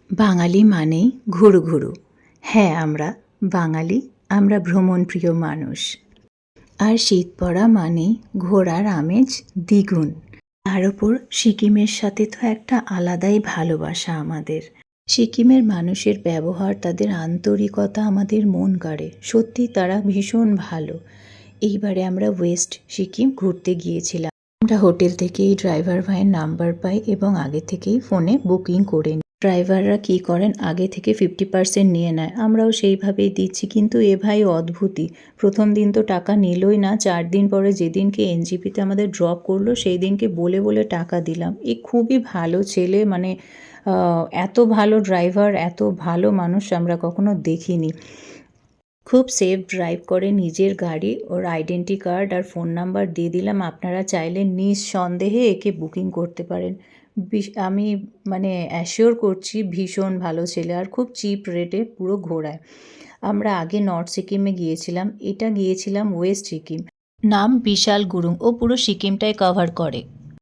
বাঙালি মানেই ঘুরু ঘুরু। হ্যাঁ, আমরা বাঙালি, আমরা ভ্রমণপ্রিয় মানুষ। আর শীত পড়া মানেই ঘোরার আমেজ দ্বিগুণ। তার ওপর সিকিমের সাথে তো একটা আলাদাই ভালোবাসা আমাদের। সিকিমের মানুষের ব্যবহার, তাদের আন্তরিকতা আমাদের মন কাড়ে। সত্যি তারা ভীষণ ভালো। এইবারে আমরা ওয়েস্ট সিকিম ঘুরতে গিয়েছিলাম। আমরা হোটেল থেকেই ড্রাইভার ভাইয়ের নাম্বার পাই এবং আগে থেকেই ফোনে বুকিং করে নিই। ড্রাইভাররা কী করেন, আগে থেকে 50% নিয়ে নেয়, আমরাও সেইভাবেই দিচ্ছি। কিন্তু এ ভাই অদ্ভুতই, প্রথম দিন তো টাকা নিলই না, 4 দিন পরে যেদিনকে এনজিপিতে আমাদের ড্রপ করলো সেই দিনকে বলে বলে টাকা দিলাম। এ খুবই ভালো ছেলে, মানে এত ভালো ড্রাইভার, এত ভালো মানুষ আমরা কখনো দেখিনি। খুব সেফ ড্রাইভ করে, নিজের গাড়ি, ওর আইডেন্টি কার্ড আর ফোন নাম্বার দিয়ে দিলাম, আপনারা চাইলে নিঃসন্দেহে একে বুকিং করতে পারেন। আমি মানে অ্যাসিওর করছি ভীষণ ভালো ছেলে, আর খুব চিপ রেটে পুরো ঘোরায়। আমরা আগে নর্থ সিকিমে গিয়েছিলাম, এটা গিয়েছিলাম ওয়েস্ট সিকিম। নাম বিশাল গুরুং, ও পুরো সিকিমটাই কভার করে।